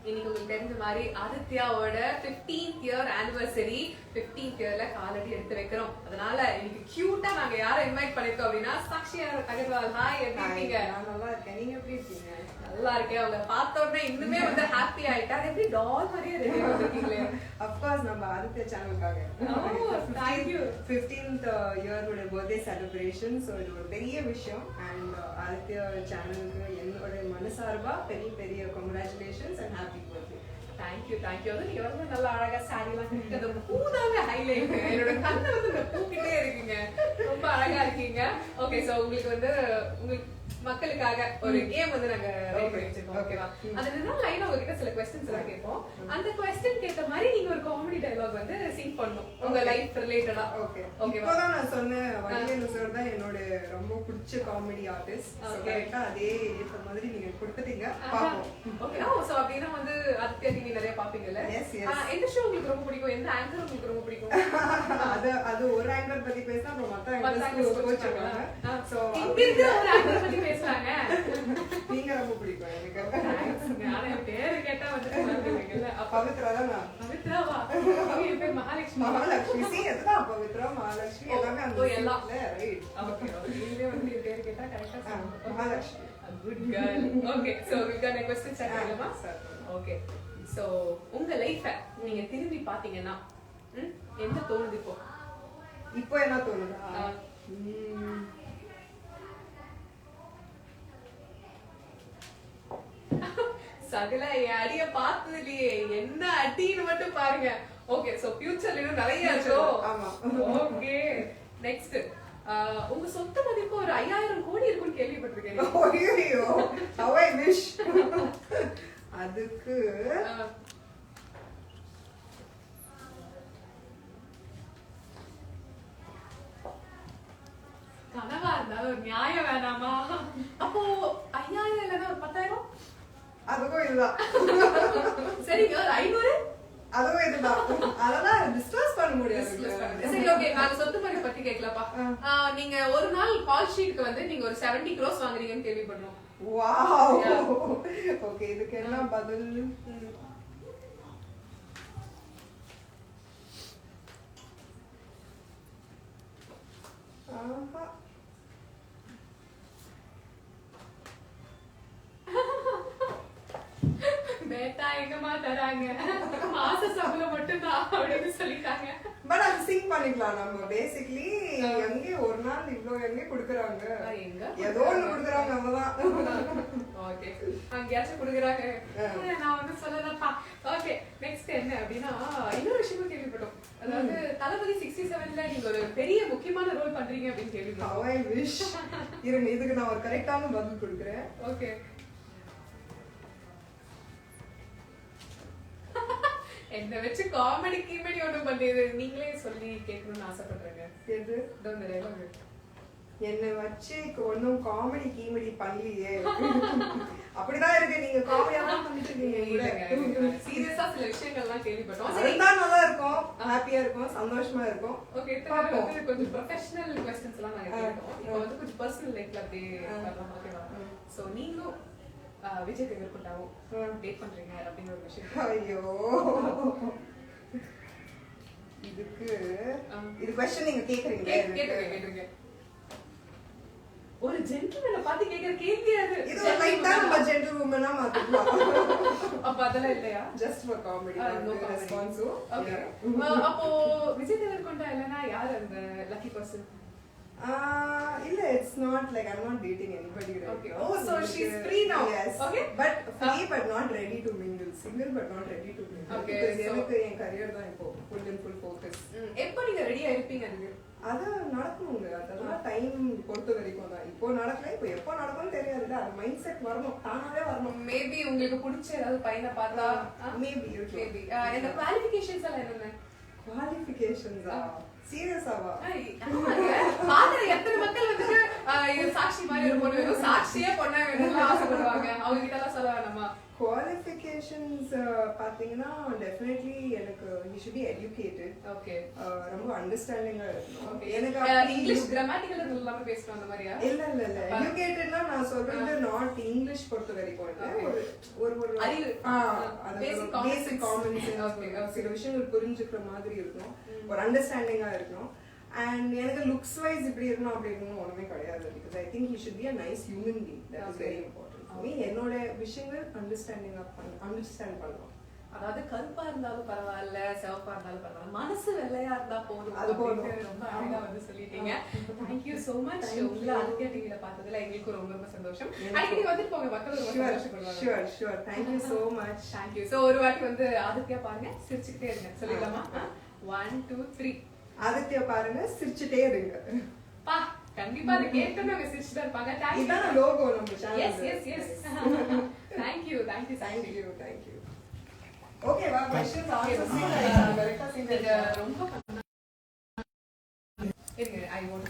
இன்னைக்கு உங்களுக்கு தெரிஞ்ச மாதிரி ஆதித்யாவோட 15th year anniversary 15th yearல காலடி எடுத்து வைக்கிறோம். அதனால இன்னைக்கு கியூட்டா நாங்க யாரை இன்வைட் பண்ணிருக்கோம் அப்படின்னா சாக்ஷி அகர்வால். ஹாய், எப்படி இருக்கீங்க? நான் நல்லா இருக்கேன். நீங்க எப்படி இருக்கீங்க? நல்லா இருக்கேன். அவங்க பார்த்த உடனே இன்னுமே வந்து ஹாப்பி ஆயிட்டா. எப்படி டால் மாதிரியே ரெடி ஆகிருக்கீங்களே. ஆஃப் கோர்ஸ் நம்ம ஆதித்யா சேனலுக்காக. Thank you. 15th year ஓட பர்த்டே செலிப்ரேஷன். ஸோ இது ஒரு பெரிய விஷயம். அண்ட் ஆதித்யா சேனலுக்கு என்னோட மனசார்பா பெரிய பெரிய congratulations and happy birthday. Thank you thank you. வந்து நீங்க வந்து நல்லா அழகா சாரி எல்லாம் கட்டிட்டு அந்த பூதாங்க ஹைலைட். என்னோட கண்ணை வந்து இந்த பூக்கிட்டே இருக்கீங்க. ரொம்ப அழகா இருக்கீங்க. ஓகே, சோ உங்களுக்கு வந்து உங்களுக்கு மக்களுக்காக ஒரு கேம் வந்து நாங்க ரெடி பண்ணி வச்சிருக்கோம். ஓகேவா? அது என்ன லைனா உங்ககிட்ட சில क्वेश्चंस எல்லாம் கேட்போம். அந்த क्वेश्चन கேட்ட மாதிரி நீங்க ஒரு காமெடி டயலாக் வந்து சிங் பண்ணனும். உங்க லைஃப் ரிலேட்டடா. ஓகே. இப்போதான் நான் சொன்னேன், வடிவேலு சார் தான் என்னோட ரொம்ப பிடிச்ச காமெடி ஆர்டிஸ்ட். சோ கரெக்ட்டா அதே ஏத்த மாதிரி நீங்க கொடுத்துட்டீங்க. பாப்போம். ஓகே. சோ அப்படினா வந்து ஆதித்யா டிவி நிறைய பாப்பீங்கல்ல? Yes yes. எந்த ஷோ உங்களுக்கு ரொம்ப பிடிக்கும்? எந்த ஆங்கர் உங்களுக்கு ரொம்ப பிடிக்கும்? அது ஒரு ஆங்கர் பத்தி பேசினா அப்புறம் மத்த ஆங்கர்ஸ் கோச்சுவாங்க. சோ இங்க ஒரு ஆங்கர் பத்தி பேசுறாங்க. நீங்க ரொம்ப பிடிக்கும் எனக்கு. நானே பேரு கேட்டா வந்து சொல்லுவீங்கல்ல. பவித்ரா தான். பவித்ராவா? என் பேர் மகாலட்சுமி. மகாலட்சுமி. சி எதுதான் பவித்ரா மகாலட்சுமி எல்லாமே அந்த எல்லாம் ரைட். ஓகே. நீங்களே வந்து என் பேர் கேட்டா கரெக்ட்டா சொல்லுங்க. Mahalakshmi. Good girl. Okay, so we got a question start பண்ணலாமா? ஓகே. சோ உங்க லைஃபை நீங்க திரும்பி பாத்தீங்கன்னா என்ன தோணுது இப்போ? இப்போ என்ன தோணுதா? சகல என் அடிய பார்த்தது இல்லையே, என்ன அடின்னு மட்டும் பாருங்க. ஓகே, சோ ஃபியூச்சர்ல இன்னும் நிறைய இருக்கோ. ஆமா. ஓகே, நெக்ஸ்ட் உங்க சொத்து மதிப்பு ஒரு 5000 கோடி இருக்குன்னு கேள்விப்பட்டிருக்கேன். ஐயோ, how I wish. அதுக்கு கனவா இருந்தாலும் ஒரு நியாயம் வேணாமா? அப்போ 5000 இல்லைன்னா ஒரு 10,000? அதுக்கும் இதுதான். சரிங்க, ஒரு 500? அதுவும் இதுதான். அதெல்லாம் டிஸ்கஸ் பண்ண முடியாது. சரி, ஓகே, நான் சொத்து மதிப்பு பத்தி கேட்கலப்பா. நீங்க ஒரு நாள் கால் ஷீட்க்கு வந்து நீங்க ஒரு 70 crores வாங்குறீங்கன்னு கேள்விப்பட்டோம். வாவ். ஓகே, இதுக்கு என்ன பதில்? பேட்டா எங்கமா தராங்க, மாச சம்பளம் மட்டும்தான் அப்படின்னு சொல்லிட்டாங்க. பட் அது சிங்க் பண்ணிக்கலாம் நம்ம. பேசிக்கலி எங்க ஒரு நாள் இவ்ளோ எங்க குடுக்குறாங்க, ஏதோ ஒண்ணு குடுக்குறாங்க அவ்வளவுதான். ஓகே, அங்கேயாச்சும் குடுக்குறாங்க. நான் வந்து சொல்லலப்பா. ஓகே, நெக்ஸ்ட் என்ன அப்படின்னா இன்னொரு விஷயமும் கேள்விப்பட்டோம். அதாவது தளபதி 67ல நீங்க ஒரு பெரிய முக்கியமான ரோல் பண்றீங்க அப்படின்னு கேள்விப்பட்டோம். How I wish. இருங்க, இதுக்கு நான் ஒரு கரெக்டான பதில் கொடுக்குறேன். ஓகே. என்ன வச்சு காமெடி கீமெடி ஒண்ணும் பண்ணியது நீங்களே சொல்லி கேட்கணும்னு ஆசைப்படுறேங்க. எது? டயலாக் என்ன வச்சு ஒன்னும் காமெடி கீமெடி பண்ணலையே. அப்படிதான் இருக்கு. நீங்க காமெடியா தான் பண்ணிட்டு இருக்கீங்க. சீரியஸா சில விஷயங்கள்லாம் கேள்விப்பட்டோம். அதுதான் நல்லா இருக்கும், ஹாப்பியா இருக்கும், சந்தோஷமா இருக்கும். ஓகே, வந்து கொஞ்சம் ப்ரொஃபஷனல் क्वेश्चंस எல்லாம் நாங்க கேட்டோம். இப்போ வந்து கொஞ்சம் பர்சனல் லைஃப்ல அப்படியே வரலாம். ஓகேவா? சோ நீங்களும் விஜய் தேவர்கொண்டாவும் டேட் பண்றீங்க அப்படிங்கிற ஒரு விஷயம். ஐயோ, இதுக்கு இது क्वेश्चन நீங்க கேக்குறீங்க. கேக்குறீங்க. ஒரு ஜென்டில்மேனை பார்த்து கேக்குற கேள்வி அது. இது ஒரு லைட்டா நம்ம ஜென்டில்வுமனா மாத்திக்கலாம். அப்ப அதெல்லாம் இல்லையா? Just for comedy response. Okay. அப்போ விஜய் தேவர்கொண்டா இல்லனா யார் அந்த லக்கி பர்சன்? இல்ல, it's not like I'm not dating anybody right okay. now. Oh, so she's free now. Yes. Okay. But free but not ready to mingle. Single but not ready to mingle. Okay. Because எனக்கு என் career தான் இப்போ full and full focus. எப்போ நீங்க ரெடியா இருப்பீங்க அதுக்கு? அது நடக்கும்ங்க. அதெல்லாம் டைம் பொறுத்த வரைக்கும் தான். இப்போ நடக்கல, இப்போ எப்போ நடக்கும்னு தெரியாதுல்ல. அது மைண்ட் செட் வரணும், தானாவே வரணும். மேபி உங்களுக்கு பிடிச்ச ஏதாவது பையனை பார்த்தா மேபி இந்த குவாலிஃபிகேஷன்ஸ் எல்லாம் என்னென்ன? குவாலிஃபிகேஷன்ஸா? சீரியஸாவா? பாக்குற எத்தனை மக்கள் வந்துட்டு சாட்சி மாதிரி ஒரு பொண்ணு வேணும், சாட்சியே பொண்ணா வேணும்னு ஆசைப்படுவாங்க. அவங்க கிட்ட எல்லாம் சொல்ல வேணாமா? குவாலிஃபிகேஷன்ஸ் பாத்தீங்கன்னா டெஃபினெட்லி எனக்கு he should be educated. Okay. ரொம்ப அண்டர்ஸ்டாண்டிங்கா இருக்கணும். எனக்கு இங்கிலீஷ் கிராமட்டிக்கல் எல்லாமே பேசணும் அந்த மாதிரியா? இல்ல எஜுகேட்டட்னா நான் சொல்றது நாட் இங்கிலீஷ் பொறுத்த வரைக்கும் இல்ல. ஒரு ஒரு அறிவு. பேசிக் காமன் சென்ஸ், சில விஷயங்கள் புரிஞ்சுக்கிற மாதிரி இருக்கணும், ஒரு அண்டர்ஸ்டாண்டிங்கா இருக்கணும். அண்ட் எனக்கு லுக்ஸ் வைஸ் இப்படி இருக்கணும் அப்படி இருக்கணும் ஒண்ணுமே கிடையாது. Because I think he should be a nice human being. That is very important. என்னோட விஷயங்கள் அண்டர்ஸ்டாண்ட் பண்ணணும். அதாவது கருப்பா இருந்தாலும் பரவாயில்ல, சிவப்பா இருந்தாலும் பரவாயில்ல, மனசு வெள்ளையா இருந்தா போதும். அது போதும். ரொம்ப அழகா வந்து சொல்லிட்டீங்க. Thank you so much. உங்களை ஆதித்யா டிவில பார்த்ததுல எங்களுக்கு ரொம்ப ரொம்ப சந்தோஷம். அடிக்கடி வந்துட்டு போங்க, மக்கள் ரொம்ப சந்தோஷப்படுவாங்க. Sure. Thank you so much. Thank you. So ஒரு வாட்டி வந்து ஆதித்யா பாருங்க, சிரிச்சுக்கிட்டே இருங்க. சொல்லிடலாமா? 1 2 3. ஆதித்யா பாருங்க, சிரிச்சுட்டே இருங்க. பா கண்டிப்பா அதை கேட்டோம் சிரிச்சுதான் இருப்பாங்க. இதான லோகோ நம்ம சேனல். Yes thank you. ஓகே வா, क्वेश्चंस ஆன்சர்ஸ் கரெக்ட்டா ரொம்ப இருங்க. I want